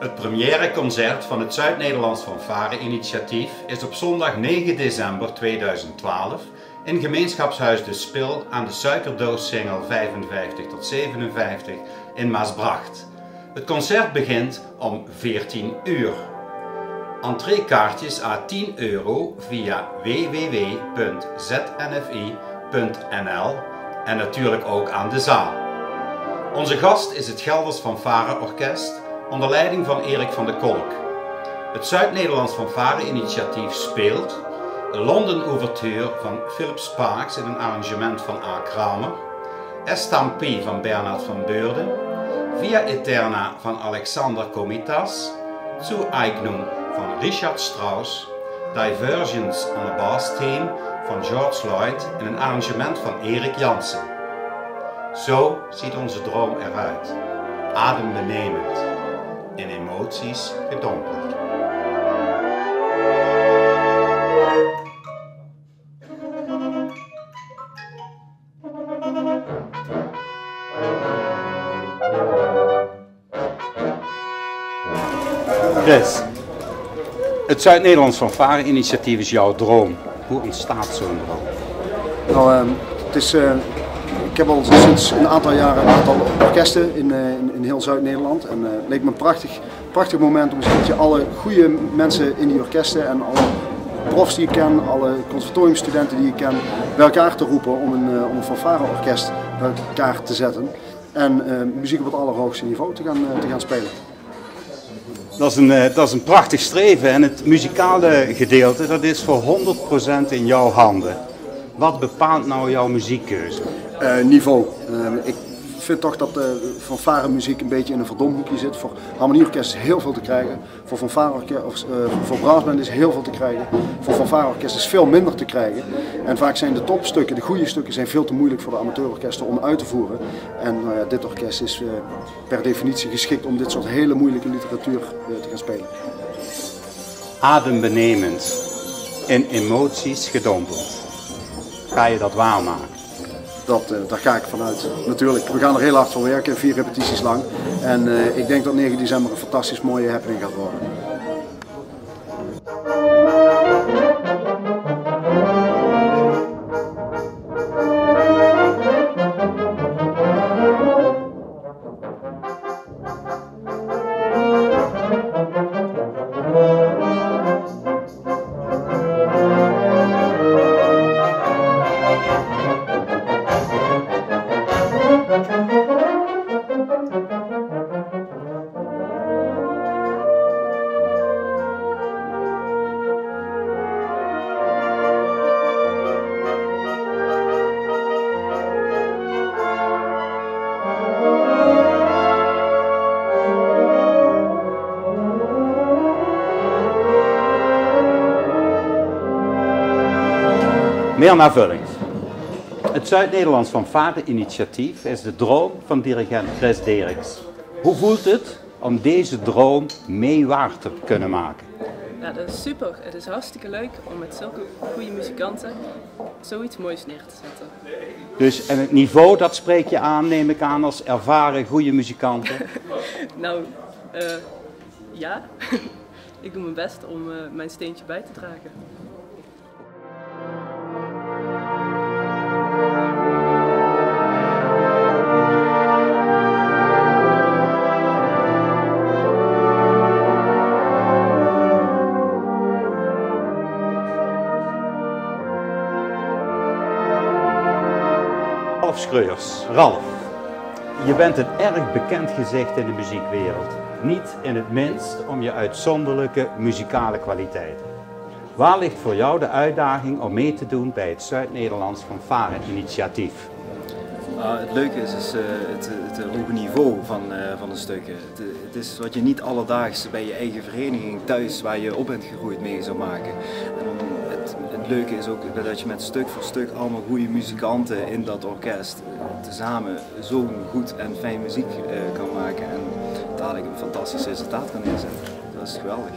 Het premièreconcert van het Zuid-Nederlands Fanfare-initiatief is op zondag 9 december 2012 in gemeenschapshuis De Spil aan de Suikerdoossingel 55 tot 57 in Maasbracht. Het concert begint om 14 uur. Entreekaartjes à 10 euro via www.znfi.nl en natuurlijk ook aan de zaal. Onze gast is het Gelders Fanfare Orkest onder leiding van Erik van de Kolk. Het Zuid-Nederlands Fanfare-initiatief speelt London Ouverture van Philip Sparks in een arrangement van A. Kramer, Estampie van Bernhard van Beurden, Via Eterna van Alexander Komitas, Zur Eignung van Richard Strauss, Diversions on a Bass Theme van George Lloyd in een arrangement van Erik Jansen. Zo ziet onze droom eruit, adembenemend, in emoties gedompeld. Chris, het Zuid-Nederlands Fanfare-initiatief is jouw droom. Hoe ontstaat zo'n droom? Nou, ik heb al sinds een aantal jaren een aantal orkesten in heel Zuid-Nederland. En het leek me een prachtig moment om eens een keertje alle goede mensen in die orkesten en alle profs die ik ken, alle conservatoriumstudenten die ik ken, bij elkaar te roepen om een fanfare-orkest bij elkaar te zetten. En muziek op het allerhoogste niveau te gaan spelen. Dat is een prachtig streven en het muzikale gedeelte dat is voor 100% in jouw handen. Wat bepaalt nou jouw muziekkeuze? Niveau. Ik vind toch dat fanfare muziek een beetje in een verdomhoekje zit. Voor harmonieorkest is heel veel te krijgen. Voor brassband is heel veel te krijgen. Voor fanfareorkest is veel minder te krijgen. En vaak zijn de topstukken, de goede stukken, zijn veel te moeilijk voor de amateurorkesten om uit te voeren. En dit orkest is per definitie geschikt om dit soort hele moeilijke literatuur te gaan spelen. Adembenemend, in emoties gedompeld. Ga je dat waarmaken? Daar ga ik vanuit. Natuurlijk, we gaan er heel hard voor werken, 4 repetities lang. En ik denk dat 9 december een fantastisch mooie happening gaat worden. Meer navulling. Het Zuid-Nederlands Fanfare-initiatief is de droom van dirigent Chris Derks. Hoe voelt het om deze droom mee waar te kunnen maken? Ja, dat is super. Het is hartstikke leuk om met zulke goede muzikanten zoiets moois neer te zetten. Dus en het niveau, dat spreek je aan, neem ik aan, als ervaren goede muzikanten? Nou, ja. Ik doe mijn best om mijn steentje bij te dragen. Ralf Schreurs. Ralf, je bent een erg bekend gezicht in de muziekwereld. Niet in het minst om je uitzonderlijke muzikale kwaliteiten. Waar ligt voor jou de uitdaging om mee te doen bij het Zuid-Nederlands Fanfare-initiatief? Het leuke is het hoge niveau van de stukken. Het is wat je niet alledaags bij je eigen vereniging thuis waar je op bent gegroeid mee zou maken. Het leuke is ook dat je met stuk voor stuk allemaal goede muzikanten in dat orkest tezamen zo'n goed en fijn muziek kan maken en dadelijk een fantastisch resultaat kan neerzetten. Dat is geweldig.